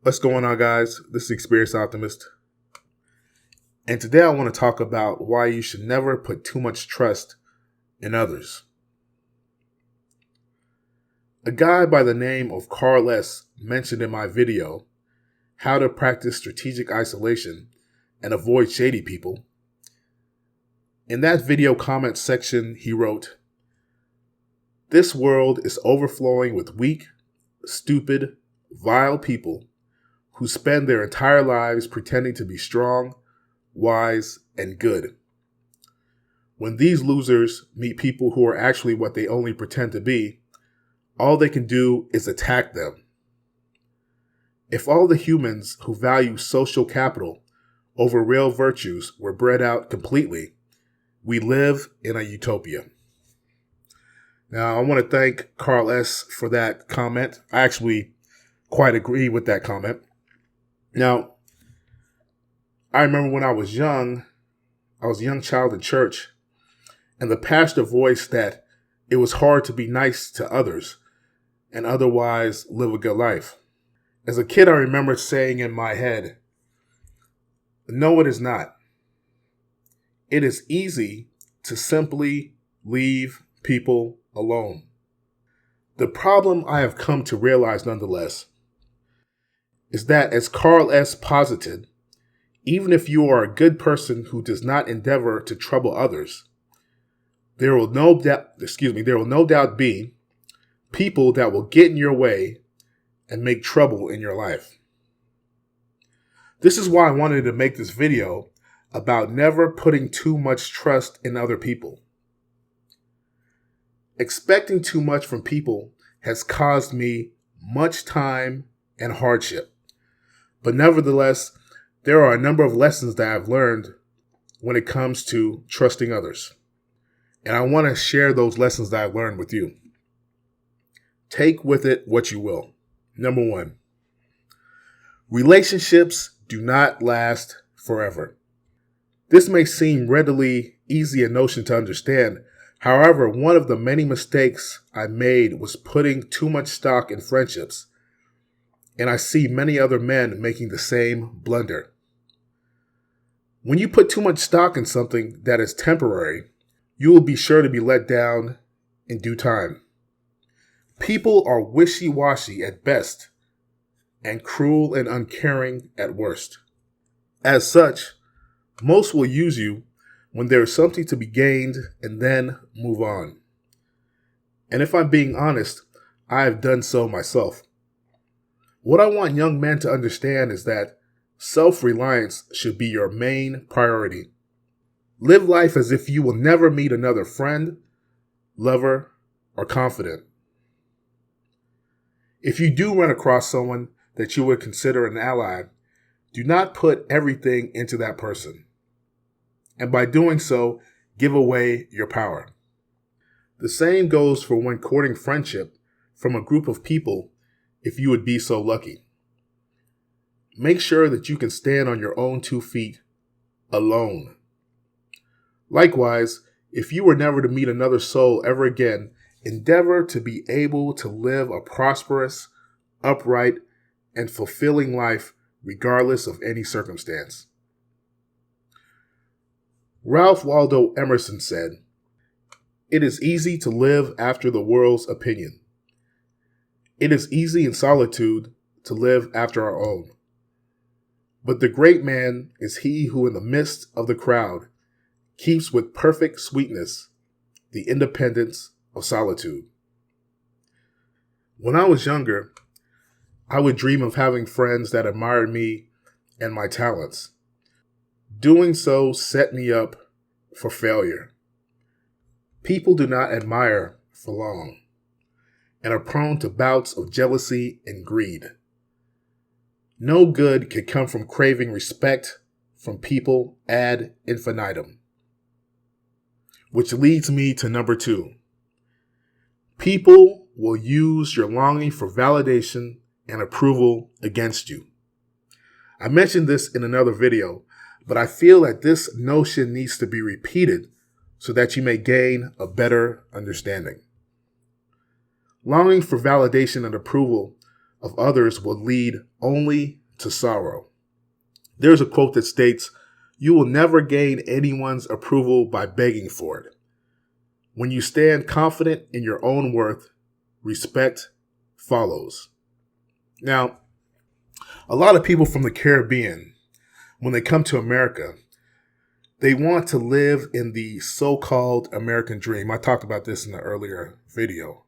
What's going on, guys? This is Experienced Optimist. And today I want to talk about why you should never put too much trust in others. A guy by the name of Carl S. mentioned in my video how to practice strategic isolation and avoid shady people. In that video comment section, he wrote, "This world is overflowing with weak, stupid, vile people who spend their entire lives pretending to be strong, wise, and good. When these losers meet people who are actually what they only pretend to be, all they can do is attack them. If all the humans who value social capital over real virtues were bred out completely, we live in a utopia." Now, I want to thank Carl S. for that comment. I actually quite agree with that comment. Now, I remember when I was a young child in church, and the pastor voiced that it was hard to be nice to others and otherwise live a good life. As a kid, I remember saying in my head, "No, it is not. It is easy to simply leave people alone." The problem I have come to realize nonetheless is that, as Carl S. posited, even if you are a good person who does not endeavor to trouble others, there will no doubt be people that will get in your way and make trouble in your life. This is why I wanted to make this video about never putting too much trust in other people. Expecting too much from people has caused me much time and hardship. But nevertheless, there are a number of lessons that I've learned when it comes to trusting others. And I want to share those lessons that I've learned with you. Take with it what you will. Number one, relationships do not last forever. This may seem readily easy a notion to understand. However, one of the many mistakes I made was putting too much stock in friendships, and I see many other men making the same blunder. When you put too much stock in something that is temporary, you will be sure to be let down in due time. People are wishy-washy at best and cruel and uncaring at worst. As such, most will use you when there is something to be gained and then move on. And if I'm being honest, I have done so myself. What I want young men to understand is that self-reliance should be your main priority. Live life as if you will never meet another friend, lover, or confidant. If you do run across someone that you would consider an ally, do not put everything into that person. And by doing so, give away your power. The same goes for when courting friendship from a group of people, if you would be so lucky. Make sure that you can stand on your own 2 feet alone. Likewise, if you were never to meet another soul ever again, endeavor to be able to live a prosperous, upright, and fulfilling life regardless of any circumstance. Ralph Waldo Emerson said, "It is easy to live after the world's opinion. It is easy in solitude to live after our own. But the great man is he who in the midst of the crowd keeps with perfect sweetness the independence of solitude." When I was younger, I would dream of having friends that admired me and my talents. Doing so set me up for failure. People do not admire for long and are prone to bouts of jealousy and greed. No good can come from craving respect from people ad infinitum. Which leads me to number 2. People will use your longing for validation and approval against you. I mentioned this in another video, but I feel that this notion needs to be repeated so that you may gain a better understanding. Longing for validation and approval of others will lead only to sorrow. There's a quote that states, "You will never gain anyone's approval by begging for it. When you stand confident in your own worth, respect follows." Now, a lot of people from the Caribbean, when they come to America, they want to live in the so-called American dream. I talked about this in an earlier video.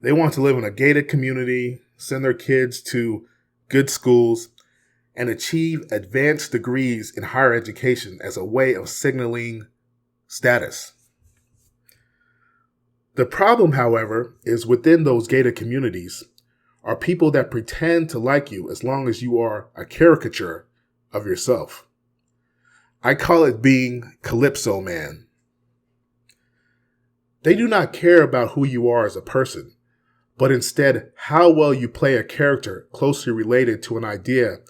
They want to live in a gated community, send their kids to good schools, and achieve advanced degrees in higher education as a way of signaling status. The problem, however, is within those gated communities are people that pretend to like you as long as you are a caricature of yourself. I call it being Calypso Man. They do not care about who you are as a person, but instead how well you play a character closely related to an idea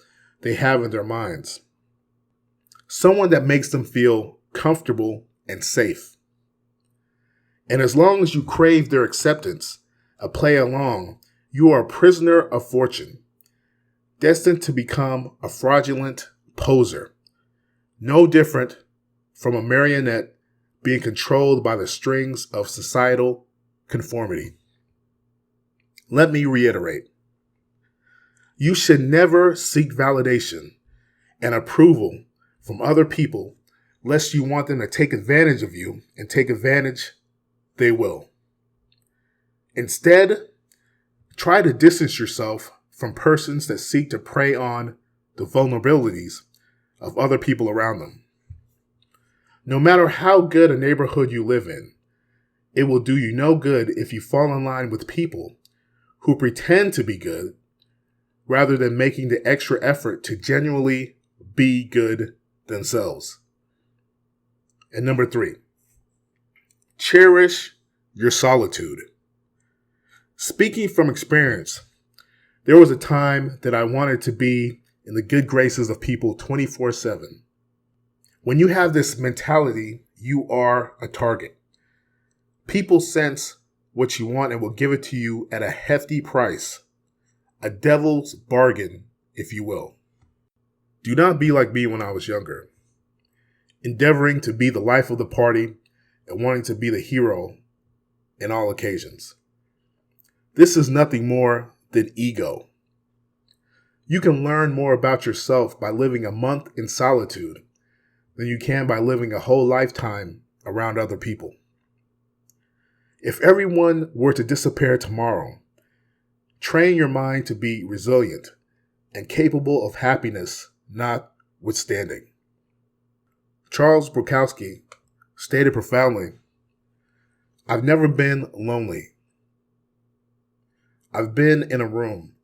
they have in their minds. Someone that makes them feel comfortable and safe. And as long as you crave their acceptance, a play along, you are a prisoner of fortune, destined to become a fraudulent poser, no different from a marionette being controlled by the strings of societal conformity. Let me reiterate. You should never seek validation and approval from other people lest you want them to take advantage of you, and take advantage they will. Instead, try to distance yourself from persons that seek to prey on the vulnerabilities of other people around them. No matter how good a neighborhood you live in, it will do you no good if you fall in line with people who pretend to be good rather than making the extra effort to genuinely be good themselves. And number 3, cherish your solitude. Speaking from experience, there was a time that I wanted to be in the good graces of people 24/7. When you have this mentality, you are a target. People sense what you want and will give it to you at a hefty price. A devil's bargain, if you will. Do not be like me when I was younger, endeavoring to be the life of the party and wanting to be the hero in all occasions. This is nothing more than ego. You can learn more about yourself by living a month in solitude than you can by living a whole lifetime around other people. If everyone were to disappear tomorrow, train your mind to be resilient and capable of happiness notwithstanding. Charles Bukowski stated profoundly, "I've never been lonely. I've been in a room.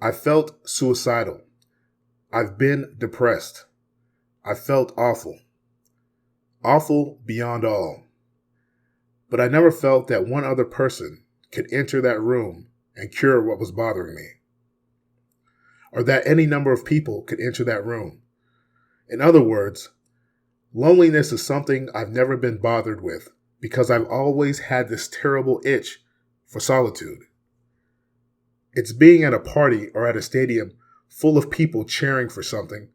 I felt suicidal. I've been depressed. I felt awful. Awful beyond all. But I never felt that one other person could enter that room and cure what was bothering me. Or that any number of people could enter that room. In other words, loneliness is something I've never been bothered with because I've always had this terrible itch for solitude. It's being at a party or at a stadium full of people cheering for something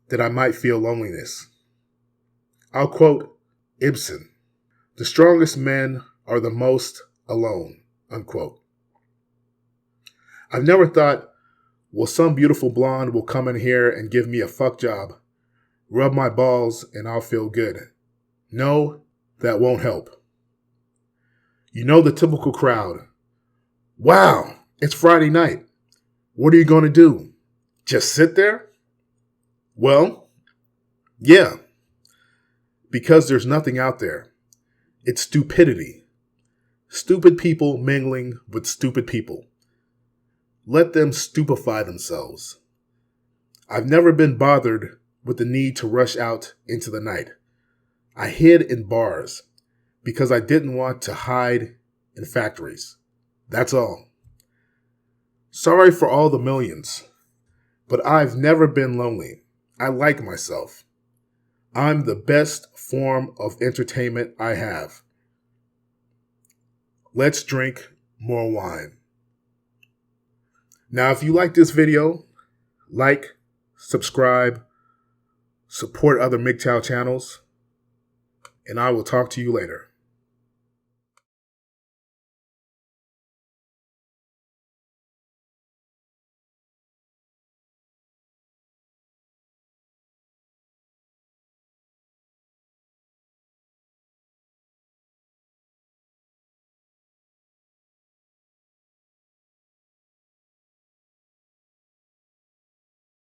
that I might feel loneliness." I'll quote Ibsen, "The strongest men are the most alone," unquote. I've never thought, well, some beautiful blonde will come in here and give me a fuck job, rub my balls, and I'll feel good. No, that won't help. You know the typical crowd. Wow, it's Friday night. What are you going to do? Just sit there? Well, yeah, because there's nothing out there. It's stupidity. Stupid people mingling with stupid people. Let them stupefy themselves. I've never been bothered with the need to rush out into the night. I hid in bars because I didn't want to hide in factories. That's all. Sorry for all the millions, but I've never been lonely. I like myself. I'm the best form of entertainment I have. Let's drink more wine. Now, if you like this video, like, subscribe, support other MGTOW channels, and I will talk to you later.